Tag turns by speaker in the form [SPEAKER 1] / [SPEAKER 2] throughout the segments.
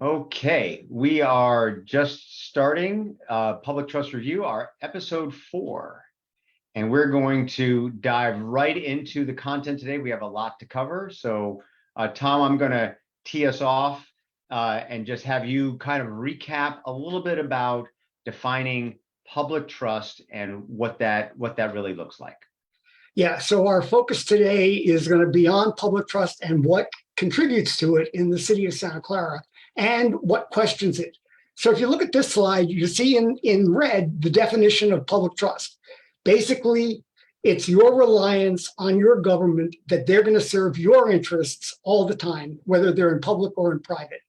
[SPEAKER 1] Okay, we are just starting Public Trust Review, our episode 4, and we're going to dive right into the content today. We have a lot to cover. So, Tom, I'm going to tee us off and just have you kind of recap a little bit about defining public trust and what that really looks like.
[SPEAKER 2] Yeah, so our focus today is going to be on public trust and what contributes to it in the city of Santa Clara and what questions it. So if you look at this slide, you see in red the definition of public trust. Basically, it's your reliance on your government that they're going to serve your interests all the time, whether they're in public or in private.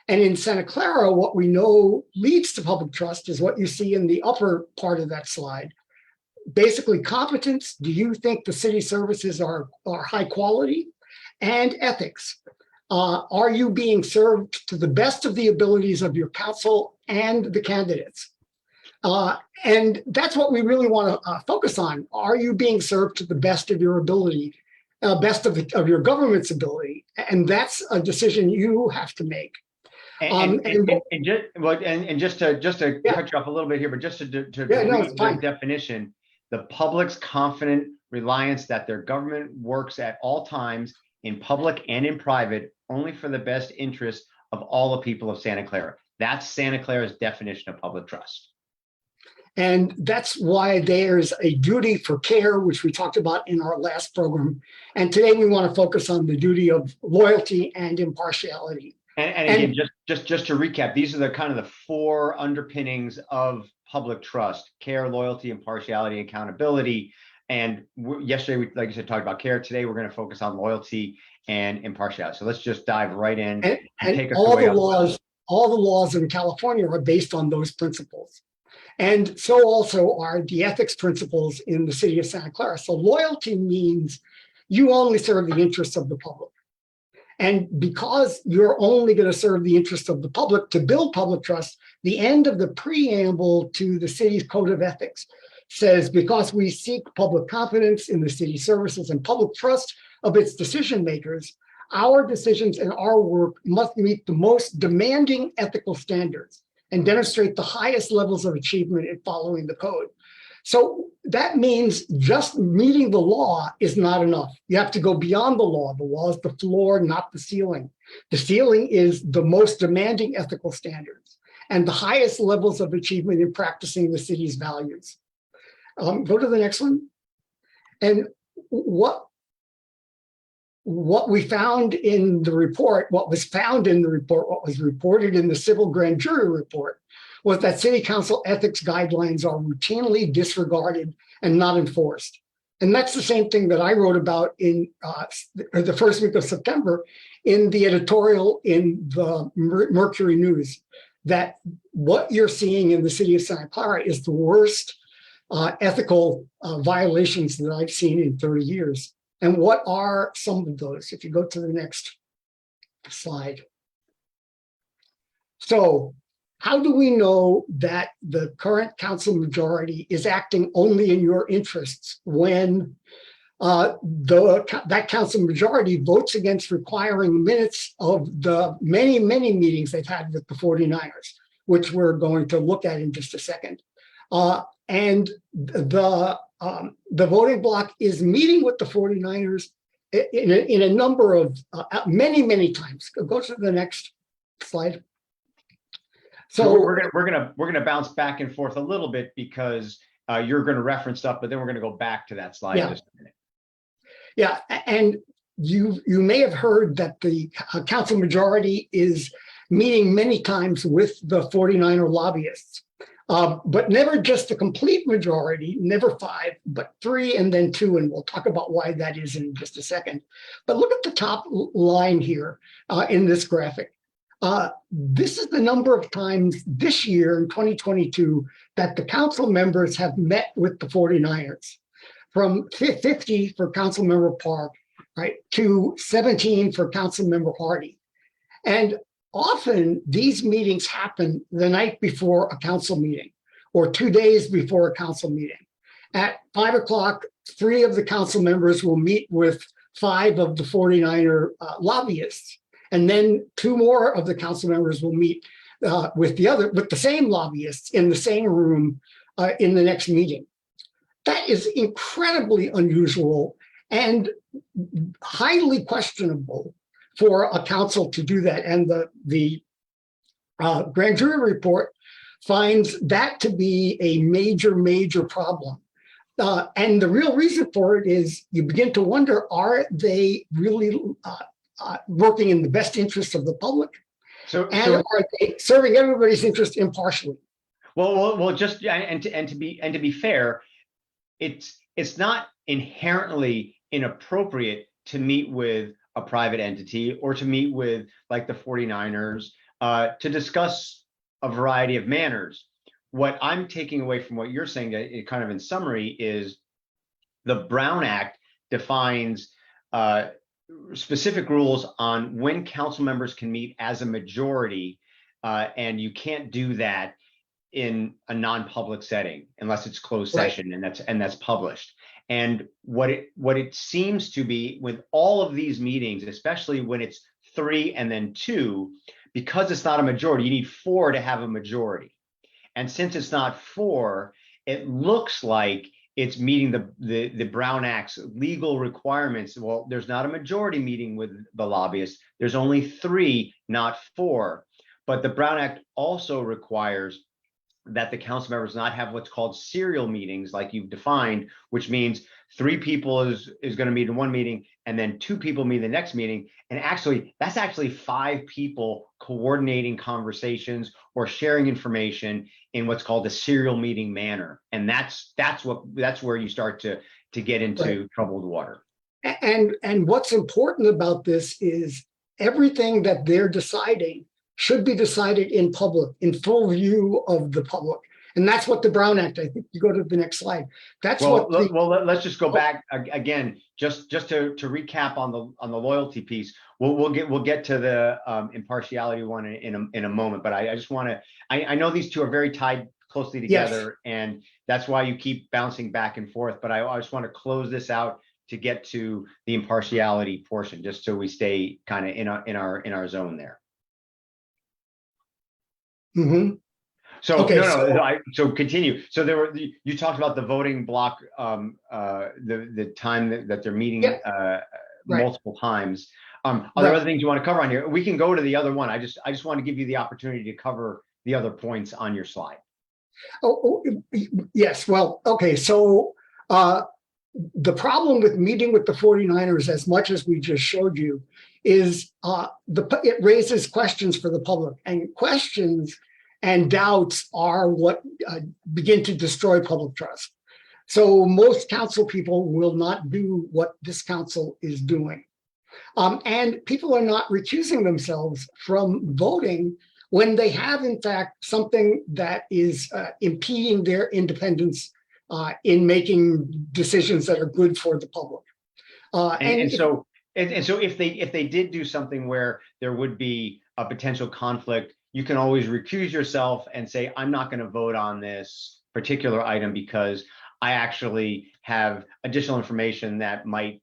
[SPEAKER 2] And in Santa Clara, what we know leads to public trust is what you see in the upper part of that slide. Basically, competence. Do you think the city services are high quality? And ethics. Are you being served to the best of the abilities of your council and the candidates? And that's what we really want to focus on. Are you being served to the best of your ability, best of your government's ability? And that's a decision you have to make.
[SPEAKER 1] Just to cut you off a little bit here, but just to read the definition. The public's confident reliance that their government works at all times in public and in private only for the best interest of all the people of Santa Clara. That's Santa Clara's definition of public trust.
[SPEAKER 2] And that's why there's a duty for care, which we talked about in our last program. And today we want to focus on the duty of loyalty and impartiality.
[SPEAKER 1] And again, just to recap, these are the kind of the 4 underpinnings of public trust: care, loyalty, impartiality, accountability. And yesterday, we, like you said, talked about care. Today, we're going to focus on loyalty and impartiality. So let's just dive right in and take us away.
[SPEAKER 2] All the laws in California are based on those principles. And so also are the ethics principles in the city of Santa Clara. So loyalty means you only serve the interests of the public. And because you're only going to serve the interests of the public to build public trust, the end of the preamble to the city's code of ethics says, because we seek public confidence in the city services and public trust of its decision makers, our decisions and our work must meet the most demanding ethical standards and demonstrate the highest levels of achievement in following the code. So that means just meeting the law is not enough. You have to go beyond the law. The law is the floor, not the ceiling. The ceiling is the most demanding ethical standards and the highest levels of achievement in practicing the city's values. Go to the next one. And what we found in the report, what was reported in the civil grand jury report, was that city council ethics guidelines are routinely disregarded and not enforced. And that's the same thing that I wrote about in the first week of September in the editorial in the Mercury News, that what you're seeing in the city of Santa Clara is the worst ethical violations that I've seen in 30 years. And what are some of those? If you go to the next slide. So, how do we know that the current council majority is acting only in your interests when that council majority votes against requiring minutes of the many, many meetings they've had with the 49ers, which we're going to look at in just a second. And the voting bloc is meeting with the 49ers in a number of many, many times. Go to the next slide.
[SPEAKER 1] So we're gonna bounce back and forth a little bit because you're going to reference stuff, but then we're going to go back to that slide in just a minute.
[SPEAKER 2] Yeah, and you may have heard that the council majority is meeting many times with the 49er lobbyists, but never just the complete majority, never 5, but 3 and then 2, and we'll talk about why that is in just a second. But look at the top line here in this graphic. This is the number of times this year in 2022 that the council members have met with the 49ers, from 50 for Council Member Park, right, to 17 for Council Member Hardy. And often these meetings happen the night before a council meeting or 2 days before a council meeting. At 5 o'clock, 3 of the council members will meet with 5 of the 49er lobbyists. And then two more of the council members will meet with the same lobbyists in the same room in the next meeting. That is incredibly unusual and highly questionable for a council to do that. And the grand jury report finds that to be a major, major problem. And the real reason for it is you begin to wonder, are they really working in the best interest of the public? And are they serving everybody's interest impartially?
[SPEAKER 1] Well, just and to be fair, it's not inherently inappropriate to meet with a private entity or to meet with like the 49ers to discuss a variety of manners. What I'm taking away from what you're saying, kind of in summary, is the Brown Act defines specific rules on when council members can meet as a majority, and you can't do that in a non-public setting unless it's closed session, and that's published. And what it seems to be with all of these meetings, especially when it's 3 and then 2, because it's not a majority, you need 4 to have a majority. And since it's not 4, it looks like it's meeting the Brown Act's legal requirements. Well, there's not a majority meeting with the lobbyists. There's only 3, not 4. But the Brown Act also requires that the council members not have what's called serial meetings, like you've defined, which means 3 people is going to meet in one meeting, and then 2 people meet in the next meeting. And actually, that's actually 5 people coordinating conversations or sharing information in what's called a serial meeting manner. And that's where you start to get into troubled water.
[SPEAKER 2] And what's important about this is everything that they're deciding should be decided in public, in full view of the public. And that's what the Brown Act, I think you go to the next slide. That's
[SPEAKER 1] let's just go back again, just to recap on the loyalty piece. We'll get to the impartiality one in a moment, but I just want to, I know these two are very tied closely together, and that's why you keep bouncing back and forth, but I just want to close this out to get to the impartiality portion, just so we stay kind of in our zone there.
[SPEAKER 2] Mm-hmm.
[SPEAKER 1] So okay, so continue. So you talked about the voting block, the time that they're meeting multiple times. Are there other things you want to cover on here? We can go to the other one. I just want to give you the opportunity to cover the other points on your slide.
[SPEAKER 2] Oh yes. Well, okay. So the problem with meeting with the 49ers, as much as we just showed you, is it raises questions for the public, and questions and doubts are what begin to destroy public trust. So most council people will not do what this council is doing. And people are not recusing themselves from voting when they have, in fact, something that is impeding their independence in making decisions that are good for the public.
[SPEAKER 1] So if they did do something where there would be a potential conflict, you can always recuse yourself and say, I'm not going to vote on this particular item because I actually have additional information that might,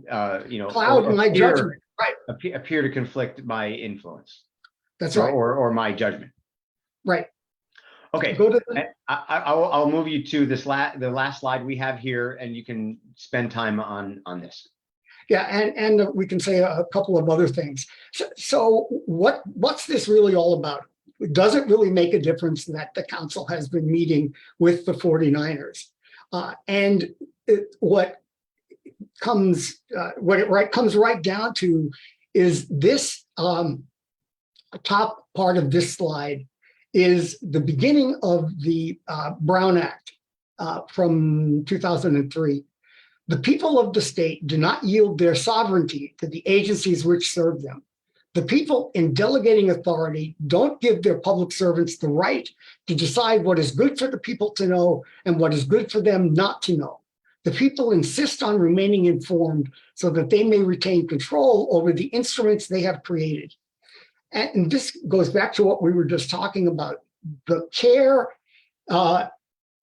[SPEAKER 2] cloud my judgment,
[SPEAKER 1] appear to conflict my influence.
[SPEAKER 2] That's right,
[SPEAKER 1] or my judgment.
[SPEAKER 2] Right.
[SPEAKER 1] Okay.
[SPEAKER 2] Go to
[SPEAKER 1] I'll move you to the last slide we have here, and you can spend time on this.
[SPEAKER 2] Yeah, and we can say a couple of other things. So what's this really all about? Does it really make a difference that the council has been meeting with the 49ers? What comes right down to is this top part of this slide is the beginning of the Brown Act from 2003. The people of the state do not yield their sovereignty to the agencies which serve them. The people in delegating authority don't give their public servants the right to decide what is good for the people to know and what is good for them not to know. The people insist on remaining informed so that they may retain control over the instruments they have created. And this goes back to what we were just talking about. The care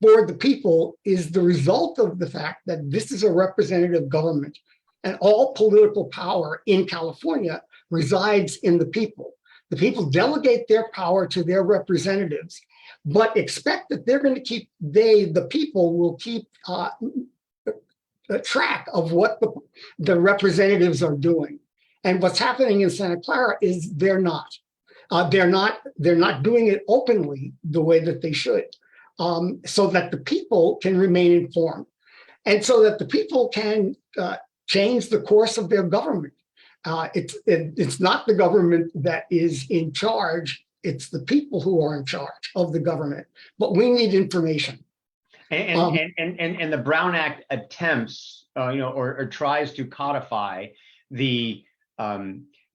[SPEAKER 2] for the people is the result of the fact that this is a representative government, and all political power in California resides in the people. The people delegate their power to their representatives, but expect that they're going to keep, the people will keep track of what the representatives are doing. And what's happening in Santa Clara is they're not. They're not doing it openly the way that they should, so that the people can remain informed, and so that the people can change the course of their government. It's not the government that is in charge; it's the people who are in charge of the government. But we need information.
[SPEAKER 1] And the Brown Act attempts, or tries to codify the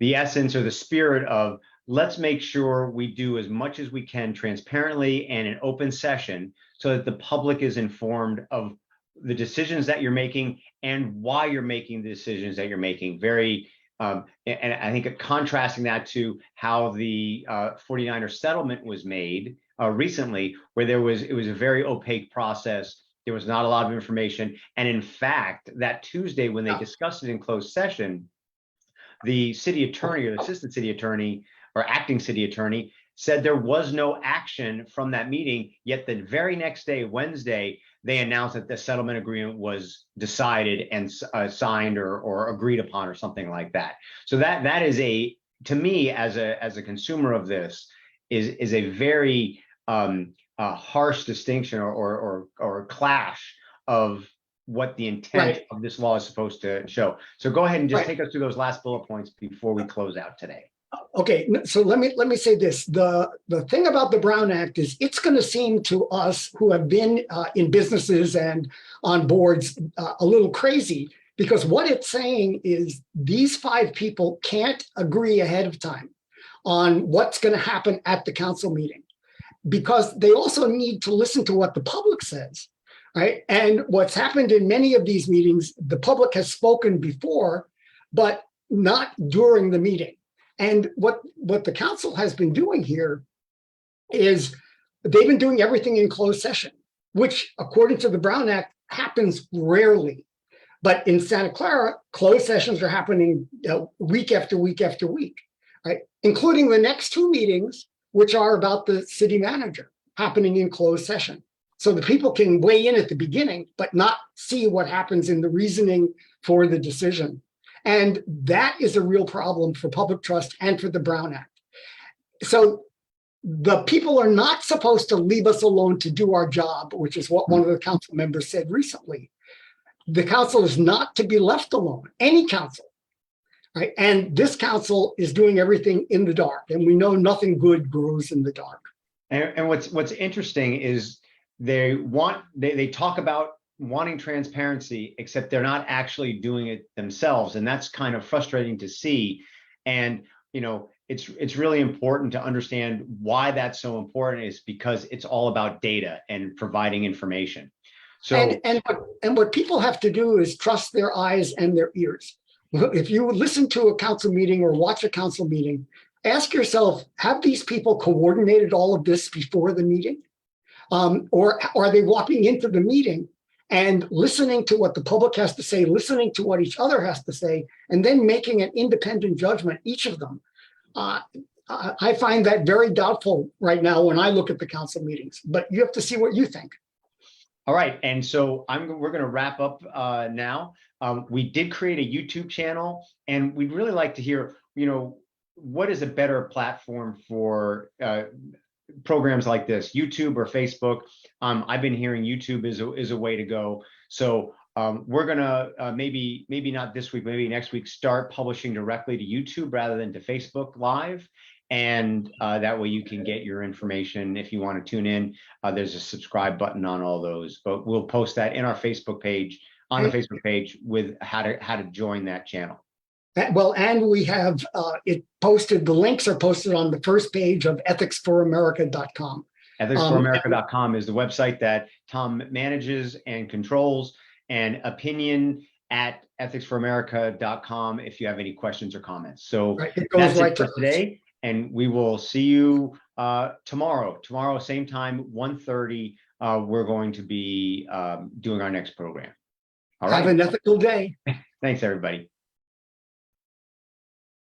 [SPEAKER 1] essence or the spirit of, let's make sure we do as much as we can transparently and in open session so that the public is informed of the decisions that you're making and why you're making the decisions that you're making. And I think contrasting that to how the 49er settlement was made recently, where it was a very opaque process. There was not a lot of information. And in fact, that Tuesday when they discussed it in closed session, the city attorney or the assistant city attorney or acting city attorney said there was no action from that meeting, yet the very next day, Wednesday, they announced that the settlement agreement was decided and signed or agreed upon or something like that. So that is to me, as a consumer of this, is a very harsh distinction or clash of what the intent of this law is supposed to show. So go ahead and just take us through those last bullet points before we close out today.
[SPEAKER 2] Okay, so let me say this. The thing about the Brown Act is it's going to seem to us who have been in businesses and on boards a little crazy, because what it's saying is these 5 people can't agree ahead of time on what's going to happen at the council meeting, because they also need to listen to what the public says, right? And what's happened in many of these meetings, the public has spoken before, but not during the meeting. And what the council has been doing here is they've been doing everything in closed session, which according to the Brown Act happens rarely. But in Santa Clara, closed sessions are happening week after week after week, right? Including the next 2 meetings, which are about the city manager, happening in closed session. So the people can weigh in at the beginning, but not see what happens in the reasoning for the decision. And that is a real problem for public trust and for the Brown Act. So the people are not supposed to leave us alone to do our job, which is what one of the council members said recently. The council is not to be left alone, any council, right? And this council is doing everything in the dark, and we know nothing good grows in the dark.
[SPEAKER 1] And what's interesting is they talk about wanting transparency, except they're not actually doing it themselves. And that's kind of frustrating to see. And, it's really important to understand why that's so important, is because it's all about data and providing information. So,
[SPEAKER 2] and what people have to do is trust their eyes and their ears. If you listen to a council meeting or watch a council meeting, ask yourself, have these people coordinated all of this before the meeting? Or are they walking into the meeting and listening to what the public has to say, listening to what each other has to say, and then making an independent judgment, each of them? I find that very doubtful right now when I look at the council meetings, but you have to see what you think.
[SPEAKER 1] All right, and so we're going to wrap up now. We did create a YouTube channel, and we'd really like to hear, what is a better platform for programs like this, YouTube or Facebook? I've been hearing YouTube is a way to go. So we're gonna maybe not this week, maybe next week, start publishing directly to YouTube rather than to Facebook Live. And that way you can get your information if you want to tune in. There's a subscribe button on all those, but we'll post that in our Facebook page, on the Facebook page, with how to join that channel.
[SPEAKER 2] Well, and we have it posted, the links are posted on the first page of ethicsforamerica.com.
[SPEAKER 1] Ethicsforamerica.com is the website that Tom manages and controls, and opinion at ethicsforamerica.com if you have any questions or comments. So that's it for today, and we will see you tomorrow. Tomorrow, same time, 1:30, we're going to be doing our next program. All right.
[SPEAKER 2] Have an ethical day.
[SPEAKER 1] Thanks, everybody.